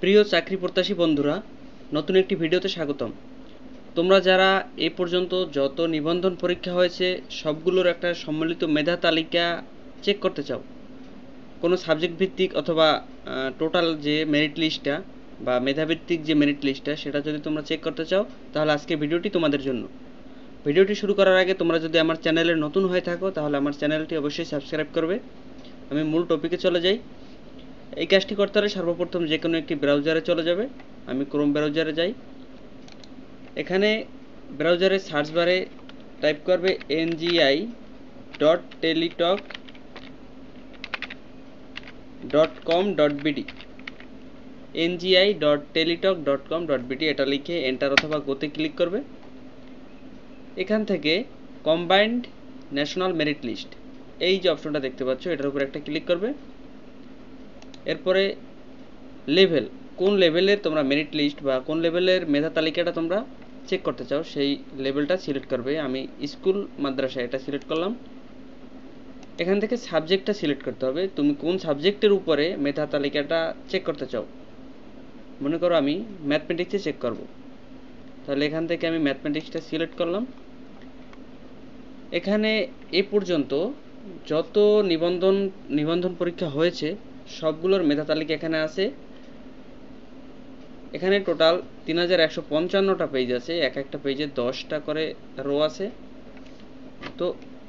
প্রিয় চাকরি প্রত্যাশী বন্ধুরা, নতুন একটি ভিডিওতে স্বাগতম। তোমরা যারা এ পর্যন্ত যত নিবন্ধন পরীক্ষা হয়েছে সবগুলোর একটা সম্মিলিত মেধা তালিকা চেক করতে চাও, কোনো সাবজেক্ট ভিত্তিক অথবা টোটাল যে মেরিট লিস্টটা বা মেধাভিত্তিক যে মেরিট লিস্টটা সেটা যদি তোমরা চেক করতে চাও, তাহলে আজকে ভিডিওটি তোমাদের জন্য। ভিডিওটি শুরু করার আগে তোমরা যদি আমার চ্যানেলে নতুন হয়ে থাকো তাহলে আমার চ্যানেলটি অবশ্যই সাবস্ক্রাইব করবে। আমি মূল টপিকে চলে যাই। এই কাজটি করতে হলে সর্বপ্রথম যে কোনো একটি ব্রাউজারে চলে যাবে। আমি ক্রোম ব্রাউজারে যাই। এখানে ব্রাউজারে সার্চ বারে টাইপ করবে ngi.teletalk.com.bd ngi.teletalk.com.bd এটা লিখে এন্টার অথবা গোতে ক্লিক করবে। এখান থেকে কম্বাইন্ড ন্যাশনাল মেরিট লিস্ট এই যে অপশনটা দেখতে পাচ্ছ এটার উপর একটা ক্লিক করবে। এরপরে লেভেল, কোন লেভেলের তোমরা মেরিট লিস্ট বা কোন লেভেলের মেধা তালিকাটা তোমরা চেক করতে চাও সেই লেভেলটা সিলেক্ট করবে। আমি স্কুল মাদ্রাসা এটা সিলেক্ট করলাম। এখান থেকে সাবজেক্টটা সিলেক্ট করতে হবে, তুমি কোন সাবজেক্টের উপরে মেধা তালিকাটা চেক করতে চাও। মনে করো আমি ম্যাথমেটিক্সে চেক করব, তাহলে এখান থেকে আমি ম্যাথমেটিক্সটা সিলেক্ট করলাম। এখানে এ পর্যন্ত যত নিবন্ধন পরীক্ষা হয়েছে সবগুলোর মেধা তালিকা এখানে আছে। এখানে টোটাল 3155টা পেজ আছে, এক একটা পেজে 10টা করে রো আছে। তো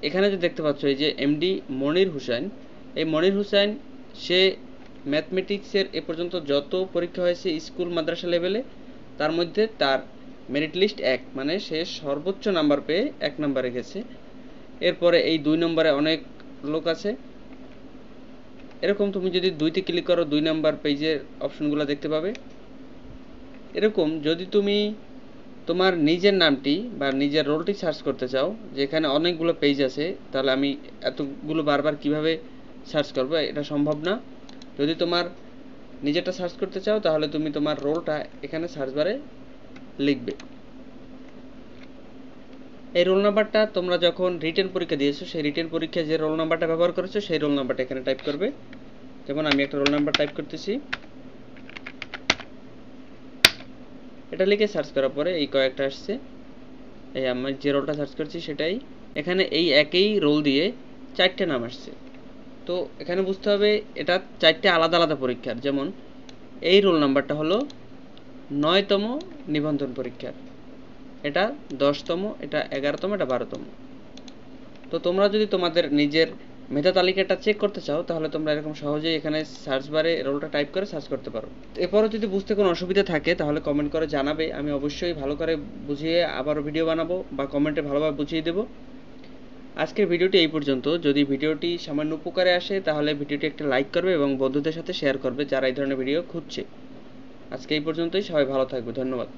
এখানে যে দেখতে পাচ্ছ এই যে এমডি মনির হুসাইন, এই মনির হুসাইন সে ম্যাথমেটিক্সের এ পর্যন্ত যত পরীক্ষা হয়েছে স্কুল মাদ্রাসা লেভেলে তার মধ্যে তার মেরিট লিস্ট 1, মানে সে সর্বোচ্চ নাম্বার পেয়ে 1 নম্বরে গেছে। এরপরে এই 2 নম্বরে অনেক লোক আছে। এরকম তুমি যদি 2তে ক্লিক করো 2 নম্বর পেজের অপশনগুলো দেখতে পাবে। এরকম যদি তুমি তোমার নিজের নামটি বা নিজের রোলটি সার্চ করতে চাও, যেখানে অনেকগুলো পেজ আছে, তাহলে আমি এতগুলো বারবার কিভাবে সার্চ করব, এটা সম্ভব না। যদি তোমার নিজেরটা সার্চ করতে চাও তাহলে তুমি তোমার রোলটা এখানে সার্চ বারে লিখবে। এই রোল নাম্বারটা তোমরা যখন রিটেন পরীক্ষা দিয়েছো সেই রিটেন পরীক্ষায় যে রোল নাম্বারটা ব্যবহার করেছো সেই রোল নাম্বারটা এখানে টাইপ করবে। যেমন আমি একটা রোল নাম্বার টাইপ করতেছি, এটা লিখে সার্চ করার পরে এই কয়েকটা আসছে, এই আমি যে রোলটা সার্চ করছি সেটাই। এখানে এই একই রোল দিয়ে 4টে নাম আসছে। তো এখানে বুঝতে হবে এটা 4টে আলাদা আলাদা পরীক্ষার। যেমন এই রোল নাম্বারটা হলো 9তম নিবন্ধন পরীক্ষার, এটা 10তম, এটা 11তম, এটা 12তম। তো তোমরা যদি তোমাদের নিজের মেধা তালিকাটা চেক করতে চাও তাহলে তোমরা এরকম সহজেই এখানে সার্চ বারে রোলটা টাইপ করে সার্চ করতে পারো। এরপরও যদি বুঝতে কোনো অসুবিধা থাকে তাহলে কমেন্ট করে জানাবে, আমি অবশ্যই ভালো করে বুঝিয়ে আবারও ভিডিও বানাবো বা কমেন্টে ভালোভাবে বুঝিয়ে দেবো। আজকের ভিডিওটি এই পর্যন্ত। যদি ভিডিওটি সামান্য উপকারে আসে তাহলে ভিডিওটি একটা লাইক করবে এবং বন্ধুদের সাথে শেয়ার করবে যারা এই ধরনের ভিডিও খুঁজছে। আজকে এই পর্যন্তই, সবাই ভালো থাকবে, ধন্যবাদ।